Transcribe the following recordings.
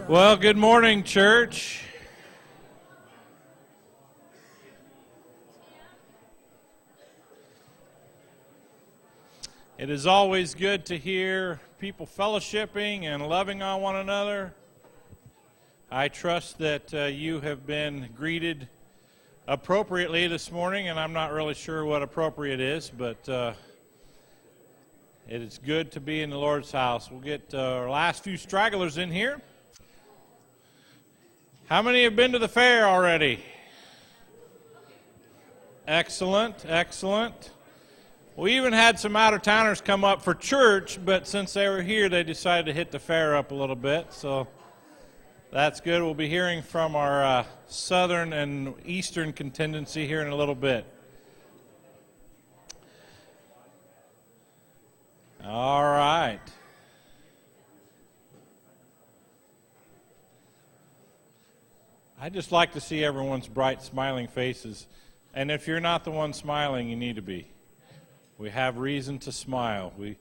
Well, good morning, church. It is always good to hear people fellowshipping and loving on one another. I trust that you have been greeted appropriately this morning, and I'm not really sure what appropriate is, but it is good to be in the Lord's house. We'll get our last few stragglers in here. How many have been to the fair already? Excellent, excellent. We even had some out-of-towners come up for church, but since they were here, they decided to hit the fair up a little bit, so that's good. We'll be hearing from our southern and eastern contingency here in a little bit. All right. I just like to see everyone's bright, smiling faces. And if you're not the one smiling, you need to be. We have reason to smile. We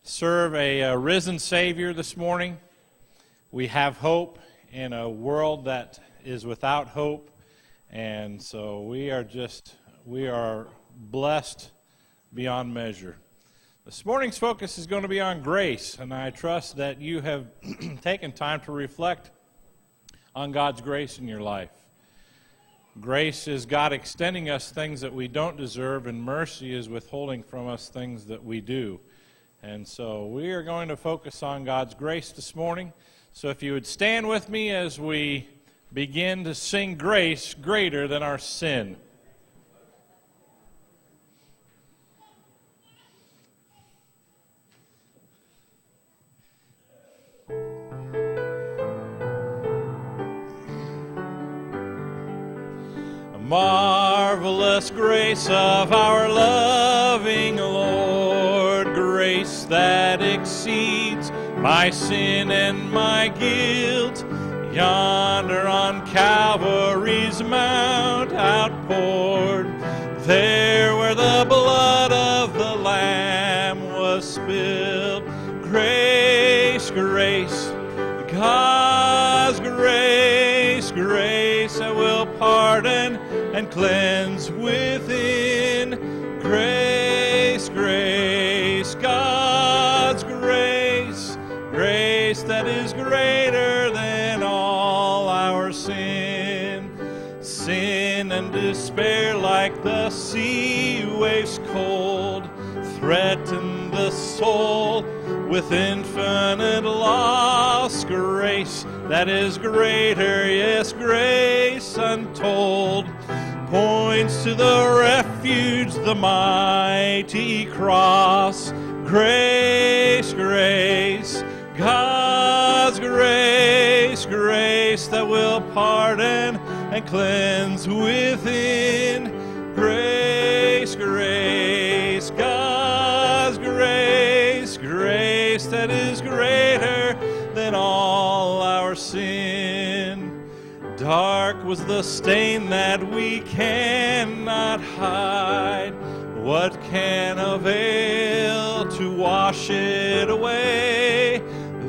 serve a risen Savior this morning. We have hope in a world that is without hope. And so we are blessed beyond measure. This morning's focus is going to be on grace, and I trust that you have taken time to reflect on God's grace in your life. Grace is God extending us things that we don't deserve, and mercy is withholding from us things that we do. And so we are going to focus on God's grace this morning. So if you would stand with me as we begin to sing Grace Greater Than Our Sin. Marvelous grace of our loving Lord, grace that exceeds my sin and my guilt, yonder on Calvary's mount outpoured, there where the blood of the Lamb was spilled. Grace, grace, God's grace, grace that will pardon and cleanse within. Grace, grace, God's grace, grace that is greater than all our sin. Sin and despair like the sea waves cold threaten the soul with infinite loss. Grace that is greater, yes, grace untold, points to the refuge, the mighty cross. Grace, grace, God's grace, grace that will pardon and cleanse within. Grace, grace, God's grace, grace that is greater than all our sin. Dark was the stain that we cannot hide. What can avail to wash it away?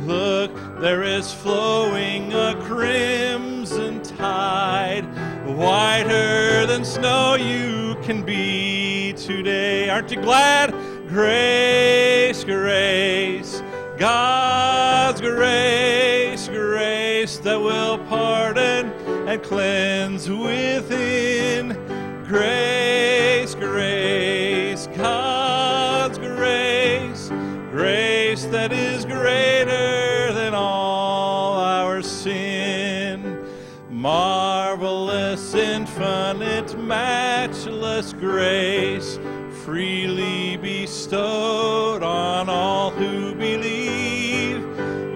Look, there is flowing a crimson tide, whiter than snow you can be today. Aren't you glad? Grace, grace, God's grace, grace that will pardon and cleanse within. Grace, grace, God's grace, grace that is greater than all our sin. Marvelous, infinite, matchless grace, freely bestowed on all who believe.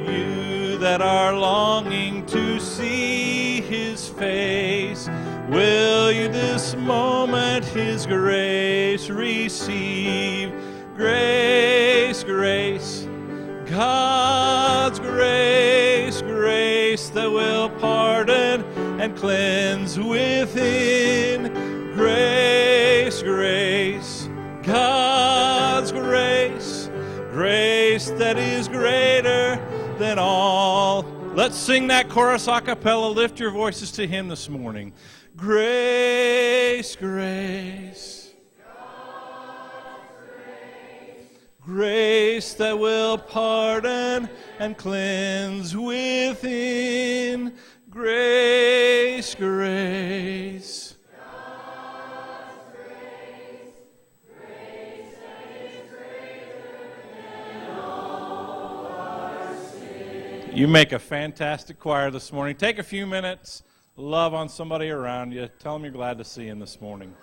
You that are longing to see His face, will you this moment His grace receive? Grace, grace, God's grace, grace that will pardon and cleanse within. Grace, grace, God's grace, grace that is greater than all Let's sing that chorus a cappella. Lift your voices to Him this morning. Grace, grace, grace that will pardon and cleanse within. Grace, grace. You make a fantastic choir this morning. Take a few minutes, love on somebody around you. Tell them you're glad to see them this morning.